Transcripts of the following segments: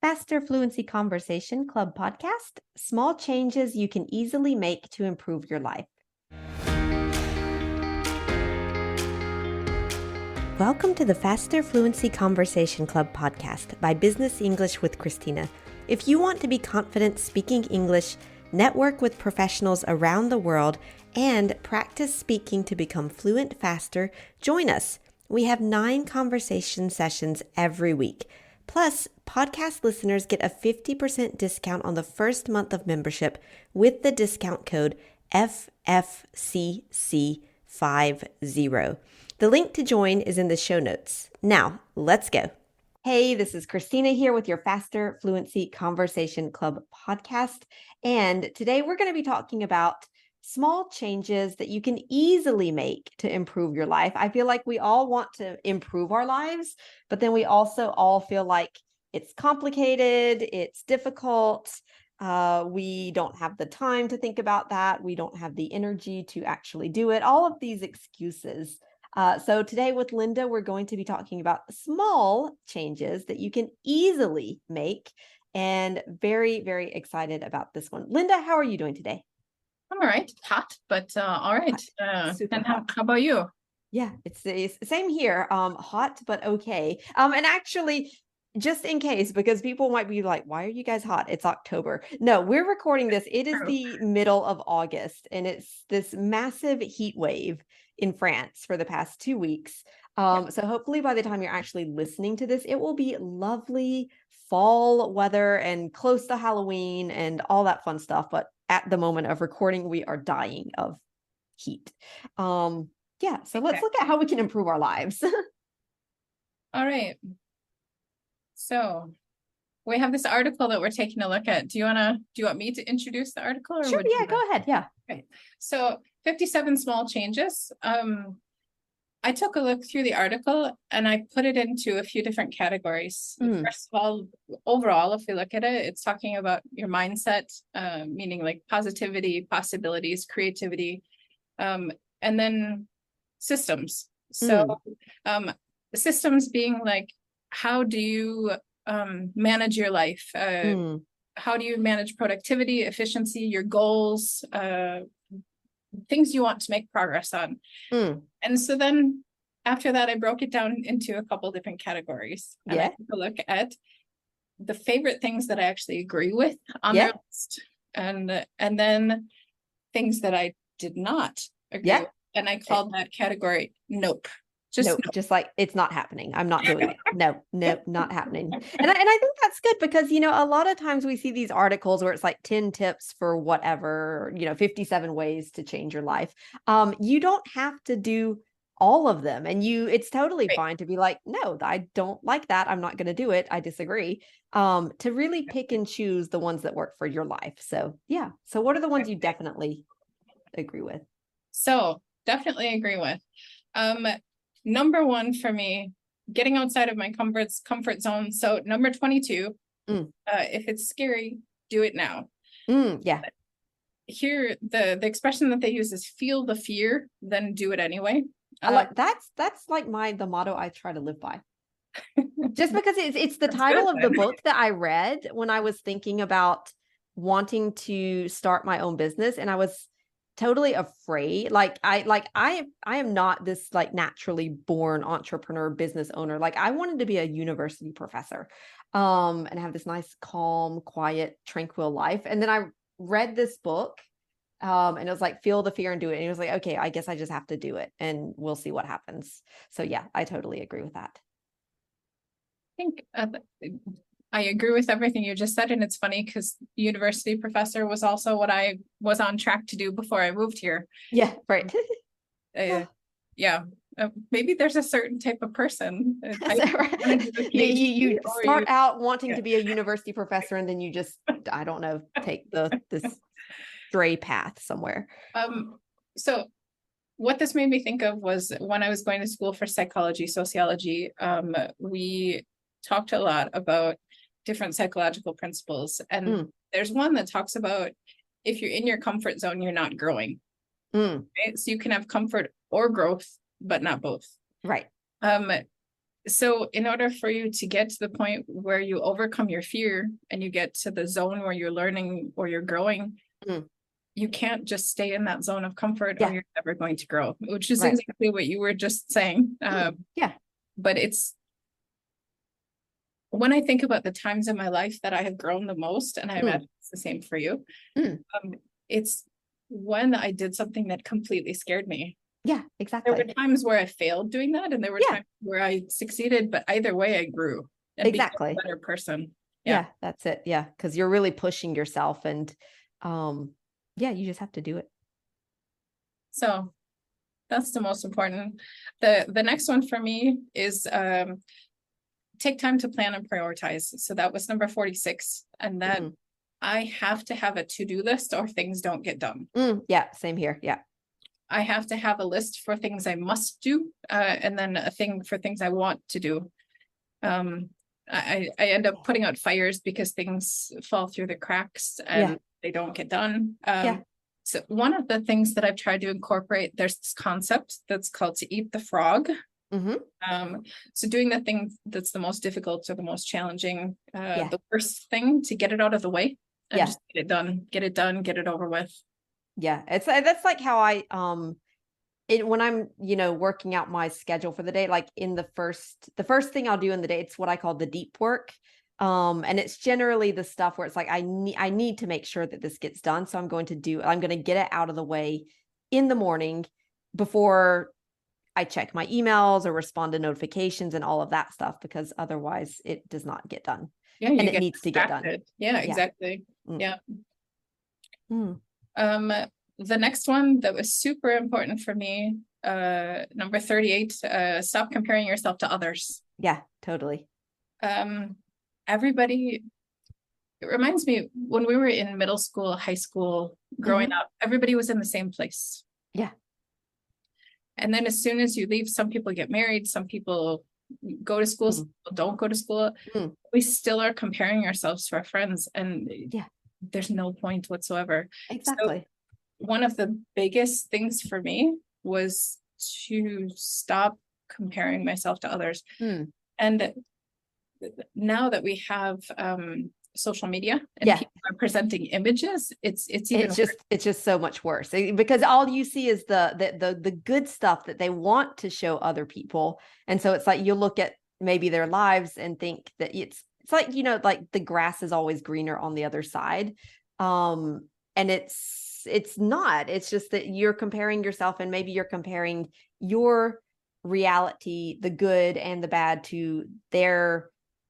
Faster Fluency Conversation Club podcast, small changes you can easily make to improve your life. Welcome to the Faster Fluency Conversation Club podcast by Business English with Christina. If you want to be confident speaking English, network with professionals around the world, and practice speaking to become fluent faster, join us. We have 9 conversation sessions every week. Plus, podcast listeners get a 50% discount on the first month of membership with the discount code FFCC50. The link to join is in the show notes. Now, let's go. Hey, this is Christina here with your Faster Fluency Conversation Club podcast. And today we're going to be talking about small changes that you can easily make to improve your life. I feel like we all want to improve our lives, but then we also all feel like it's complicated, it's difficult. We don't have the time to think about that. We don't have the energy to actually do it. All of these excuses. So today with Linda, we're going to be talking about small changes that you can easily make, and very, very excited about this one. Linda, how are you doing today? I'm all right. Hot, but all right. Super and hot. How about you? Yeah, it's the same here. Hot, but okay. And actually, just in case, because people might be like, why are you guys hot? It's October. No, we're recording this. It is the middle of August, and it's this massive heat wave in France for the past 2 weeks. So hopefully by the time you're actually listening to this, it will be lovely fall weather and close to Halloween and all that fun stuff. But at the moment of recording, we are dying of heat. So let's look at how we can improve our lives. All right. So we have this article that we're taking a look at. Do you want me to introduce the article? Or sure, yeah, go ahead. Yeah. Okay. So 57 small changes. I took a look through the article and I put it into a few different categories. First of all, overall, if we look at it, it's talking about your mindset, meaning like positivity, possibilities, creativity, and then systems. So systems being like, how do you manage your life? How do you manage productivity, efficiency, your goals, things you want to make progress on? And so then after that, I broke it down into a couple different categories. And I took a look at the favorite things that I actually agree with on their list, and then things that I did not agree with. And I called that category nope. Just like, it's not happening. I'm not doing it. No, not happening. And I think that's good because, a lot of times we see these articles where it's like 10 tips for whatever, 57 ways to change your life. You don't have to do all of them. And it's totally fine to be like, no, I don't like that. I'm not going to do it. I disagree. To really pick and choose the ones that work for your life. So, yeah. So what are the ones you definitely agree with? So definitely agree with. Number 1 for me, getting outside of my comfort zone. So number 22, if it's scary, do it now. Yeah. Here, the expression that they use is feel the fear, then do it anyway. That's like the motto I try to live by. Just because it's the title of the book that I read when I was thinking about wanting to start my own business, and I was totally afraid. I am not this like naturally born entrepreneur business owner. Like, I wanted to be a university professor, and have this nice, calm, quiet, tranquil life. And then I read this book, and it was like, feel the fear and do it. And it was like, okay, I guess I just have to do it and we'll see what happens. So yeah, I totally agree with that. I think I agree with everything you just said. And it's funny because university professor was also what I was on track to do before I moved here. Yeah, right. Maybe there's a certain type of person. You start out wanting to be a university professor, and then you just, I don't know, take this stray path somewhere. So what this made me think of was when I was going to school for psychology, sociology, we talked a lot about different psychological principles. And there's one that talks about if you're in your comfort zone, you're not growing. Right? So you can have comfort or growth, but not both. Right. So in order for you to get to the point where you overcome your fear and you get to the zone where you're learning or you're growing, you can't just stay in that zone of comfort or you're never going to grow, which is exactly what you were just saying. But it's, when I think about the times in my life that I have grown the most, and I imagine it's the same for you, it's when I did something that completely scared me. Yeah, exactly. There were times where I failed doing that, and there were times where I succeeded, but either way I grew and became a better person. Yeah, that's it. Yeah, because you're really pushing yourself, and you just have to do it. So that's the most important. The next one for me is take time to plan and prioritize. So that was number 46. And that I have to have a to-do list or things don't get done. Yeah, same here. Yeah. I have to have a list for things I must do, and then a thing for things I want to do. I end up putting out fires because things fall through the cracks and they don't get done. So one of the things that I've tried to incorporate, there's this concept that's called to eat the frog. So doing the thing that's the most difficult or the most challenging, the worst thing, to get it out of the way and just get it done, get it over with. Yeah, it's that's like how I when I'm working out my schedule for the day, like in the first thing I'll do in the day, it's what I call the deep work, and it's generally the stuff where it's like I need to make sure that this gets done, so I'm going to get it out of the way in the morning before I check my emails or respond to notifications and all of that stuff, because otherwise it does not get done. And it needs to get done. Yeah, exactly. Yeah. The next one that was super important for me, number 38, stop comparing yourself to others. Yeah, totally. Everybody, it reminds me when we were in middle school, high school, growing up, everybody was in the same place. Yeah. And then as soon as you leave, some people get married, some people go to school, some people don't go to school. We still are comparing ourselves to our friends, and there's no point whatsoever. Exactly. So one of the biggest things for me was to stop comparing myself to others. And now that we have social media and people are presenting images, it's just so much worse, because all you see is the good stuff that they want to show other people. And so it's like you look at maybe their lives and think that it's like, like the grass is always greener on the other side. And it's not. It's just that you're comparing yourself, and maybe you're comparing your reality, the good and the bad, to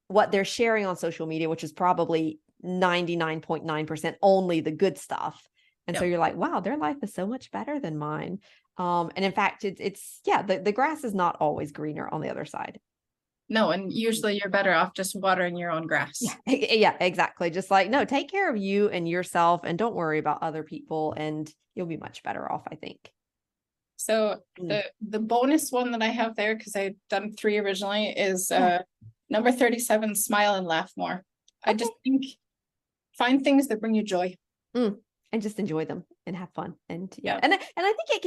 what they're sharing on social media, which is probably 99.9% only the good stuff. And so you're like, wow, their life is so much better than mine. And in fact, the grass is not always greener on the other side. No, and usually you're better off just watering your own grass. Yeah, exactly. Just like, no, take care of you and yourself, and don't worry about other people, and you'll be much better off, I think. So the bonus one that I have there, because I've done 3 originally, is number 37, smile and laugh more. I just think find things that bring you joy. And just enjoy them and have fun. And and I think it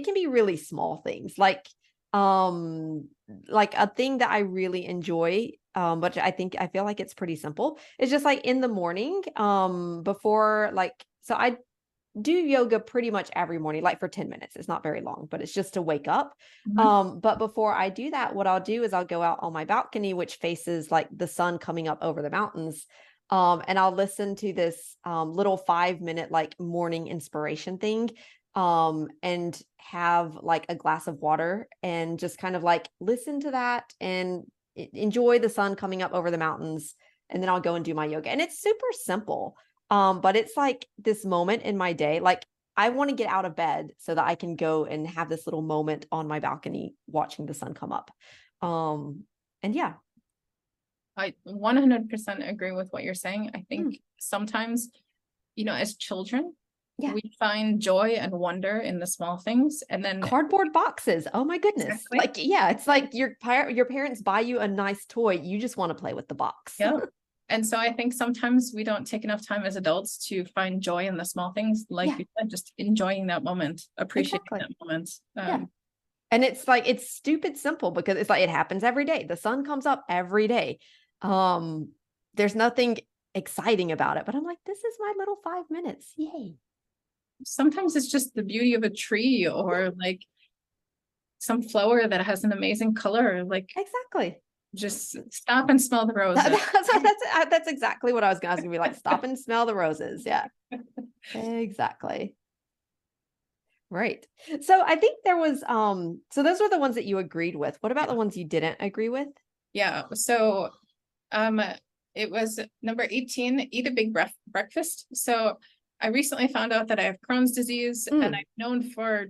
can be really small things, like a thing that I really enjoy, but I feel like it's pretty simple. It's just like in the morning, before, so I do yoga pretty much every morning, like for 10 minutes. It's not very long, but it's just to wake up. But before I do that, what I'll do is I'll go out on my balcony, which faces like the sun coming up over the mountains. And I'll listen to this little 5-minute like morning inspiration thing, and have like a glass of water, and just kind of like listen to that and enjoy the sun coming up over the mountains. And then I'll go and do my yoga. And it's super simple. But it's like this moment in my day, like I want to get out of bed so that I can go and have this little moment on my balcony watching the sun come up. And yeah. I 100% agree with what you're saying. I think sometimes, as children, we find joy and wonder in the small things, and then cardboard boxes. Oh my goodness. Exactly. Like, it's like your parents buy you a nice toy. You just want to play with the box. Yeah. And so I think sometimes we don't take enough time as adults to find joy in the small things, like you said, just enjoying that moment, appreciating that moment. And it's like, it's stupid simple because it's like, it happens every day. The sun comes up every day. There's nothing exciting about it, but I'm like, this is my little 5 minutes. Yay. Sometimes it's just the beauty of a tree or like some flower that has an amazing color. Like Exactly. just stop and smell the roses. That's exactly what I was going to be like, stop and smell the roses. Yeah, exactly. Right. So I think there was, so those were the ones that you agreed with. What about the ones you didn't agree with? Yeah. So, it was number 18, eat a big breakfast. So I recently found out that I have Crohn's disease and I've known for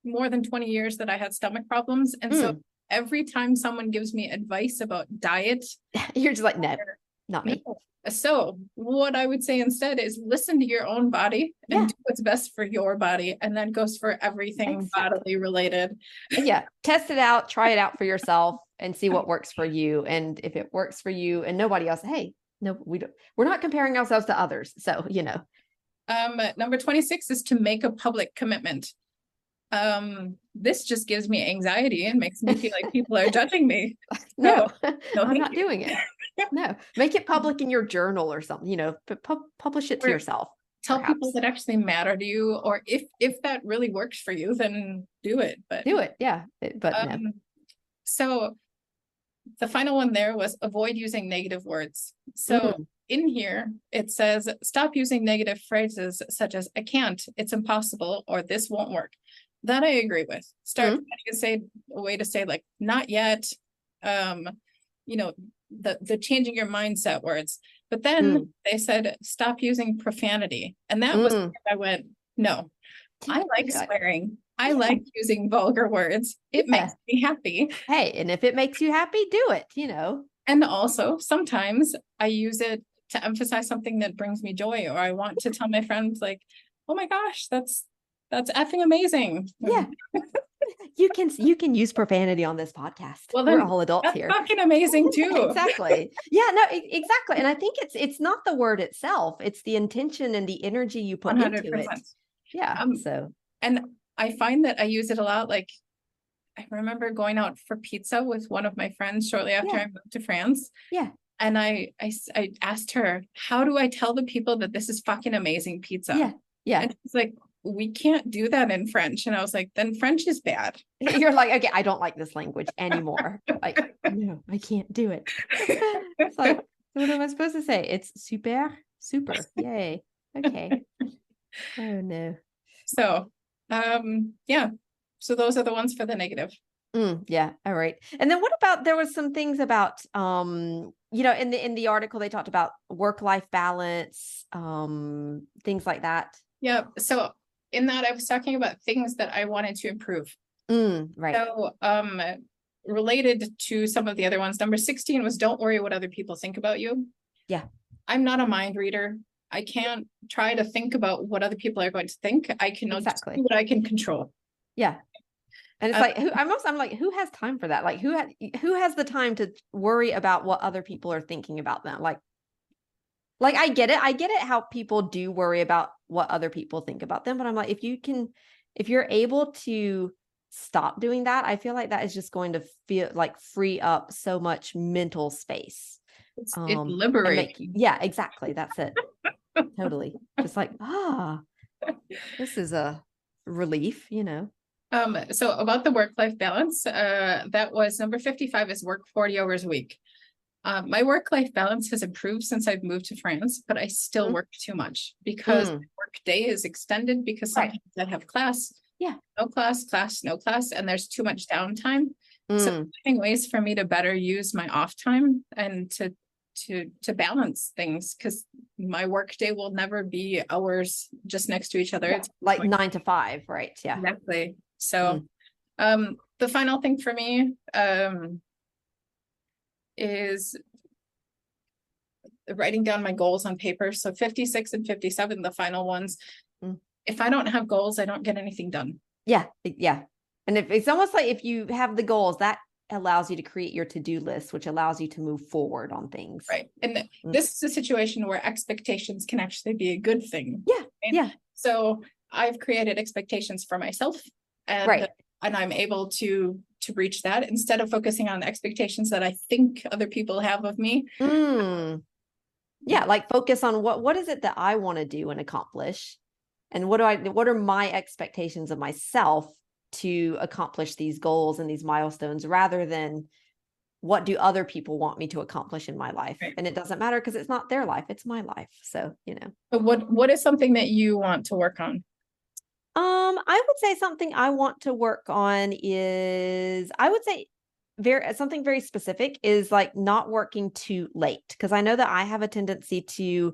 more than 20 years that I had stomach problems. And so every time someone gives me advice about diet, you're just like, no, not me. No. So what I would say instead is listen to your own body and do what's best for your body. And that goes for everything bodily related. Yeah. Test it out, try it out for yourself and see what works for you. And if it works for you and nobody else, hey, no, we're not comparing ourselves to others. So, you know. Number 26 is to make a public commitment. This just gives me anxiety and makes me feel like people are judging me. No, I'm not doing it. No, make it public in your journal or something, you know, publish it to yourself. Tell people that actually matter to you, or if that really works for you, then do it. But do it. Yeah. But no. So the final one there was avoid using negative words. So in here, it says, stop using negative phrases such as, I can't, it's impossible, or this won't work. That I agree with. Start trying to say a way to say like, not yet, you know, the changing your mindset words. But then they said, stop using profanity. And that was where I went, no, I like swearing. I like using vulgar words. It makes me happy. Hey, and if it makes you happy, do it, you know. And also sometimes I use it to emphasize something that brings me joy, or I want to tell my friends like, oh my gosh, that's effing amazing. Yeah. You can use profanity on this podcast. Well, we're all adults here. Fucking amazing too. Exactly. Yeah, no, exactly. And I think it's not the word itself, it's the intention and the energy you put 100%. Into it. Yeah. So, and I find that I use it a lot. Like I remember going out for pizza with one of my friends shortly after I moved to France. Yeah. And I asked her, how do I tell the people that this is fucking amazing pizza? Yeah. Yeah. And she's like, we can't do that in French. And I was like, then French is bad. You're like, okay, I don't like this language anymore. Like, no, I can't do it. It's like, what am I supposed to say? It's super. Yay. Okay. Oh no. So, yeah. So those are the ones for the negative. Yeah. All right. And then what about, there was some things about, you know, in the article, they talked about work-life balance, things like that. Yeah. So in that, I was talking about things that I wanted to improve. Right. So, related to some of the other ones, number 16 was don't worry what other people think about you. Yeah. I'm not a mind reader. I can't try to think about what other people are going to think. I can just do what I can control. Yeah. And it's like, I'm like, who has time for that? Like who has the time to worry about what other people are thinking about them? Like I get it how people do worry about what other people think about them, but I'm like, if you're able to stop doing that, I feel like that is just going to feel like free up so much mental space. It's liberating. Yeah, exactly. That's it. Totally. Just like, this is a relief, you know. So about the work-life balance, that was number 55 is work 40 hours a week. My work-life balance has improved since I've moved to France, but I still work too much because the work day is extended because sometimes I have class, no class, and there's too much downtime. So finding ways for me to better use my off time and to balance things, because my work day will never be hours just next to each other. It's like 9 to 5, right? Yeah, exactly. So, the final thing for me, is writing down my goals on paper. So 56 and 57, the final ones. If I don't have goals, I don't get anything done. Yeah. Yeah. And if it's almost like if you have the goals, that allows you to create your to-do list, which allows you to move forward on things. Right. And this is a situation where expectations can actually be a good thing. Yeah. Right? Yeah. So I've created expectations for myself, and I'm able to reach that instead of focusing on the expectations that I think other people have of me. Yeah, like focus on what is it that I want to do and accomplish, and what are my expectations of myself to accomplish these goals and these milestones, rather than what do other people want me to accomplish in my life. Right. And it doesn't matter because it's not their life, it's my life. So, But what is something that you want to work on? I would say something I want to work on is, I would say something very specific is like not working too late. Cause I know that I have a tendency to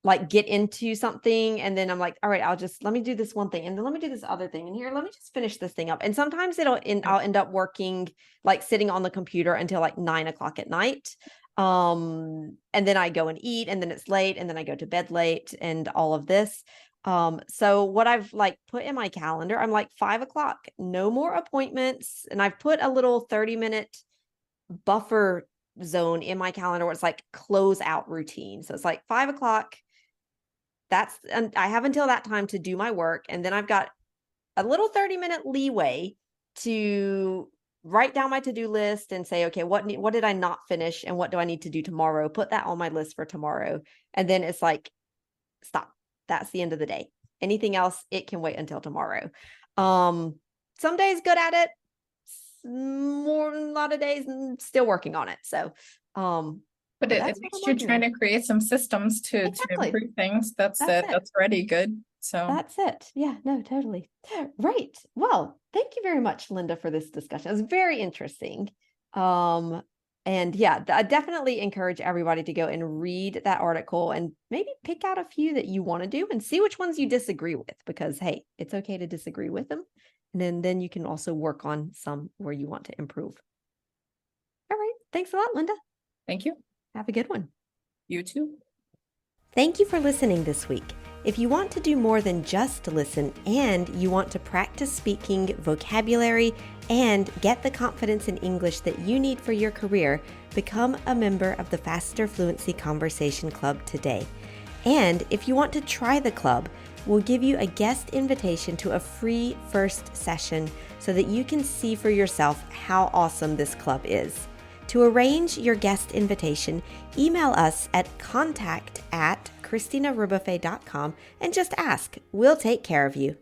like get into something and then I'm like, all right, let me do this one thing and then let me do this other thing and here, let me just finish this thing up. And sometimes I'll end up working, like sitting on the computer until like 9 o'clock at night. And then I go and eat and then it's late and then I go to bed late and all of this. So what I've like put in my calendar, I'm like 5 o'clock, no more appointments. And I've put a little 30-minute buffer zone in my calendar where it's like close out routine. So it's like 5 o'clock. And I have until that time to do my work. And then I've got a little 30-minute leeway to write down my to-do list and say, okay, what did I not finish? And what do I need to do tomorrow? Put that on my list for tomorrow. And then it's like, stop. That's the end of the day. Anything else, it can wait until tomorrow. Some days good at it, a lot of days still working on it. So, but it takes you trying to create some systems to improve things. That's already good. So that's it. Yeah, no, totally. Right. Well, thank you very much, Linda, for this discussion. It was very interesting. And yeah, I definitely encourage everybody to go and read that article and maybe pick out a few that you want to do and see which ones you disagree with, because hey, it's okay to disagree with them. And then you can also work on some where you want to improve. All right. Thanks a lot, Linda. Thank you. Have a good one. You too. Thank you for listening this week. If you want to do more than just listen and you want to practice speaking vocabulary and get the confidence in English that you need for your career, become a member of the Faster Fluency Conversation Club today. And if you want to try the club, we'll give you a guest invitation to a free first session so that you can see for yourself how awesome this club is. To arrange your guest invitation, email us at contact@ChristinaRubuffet.com and just ask. We'll take care of you.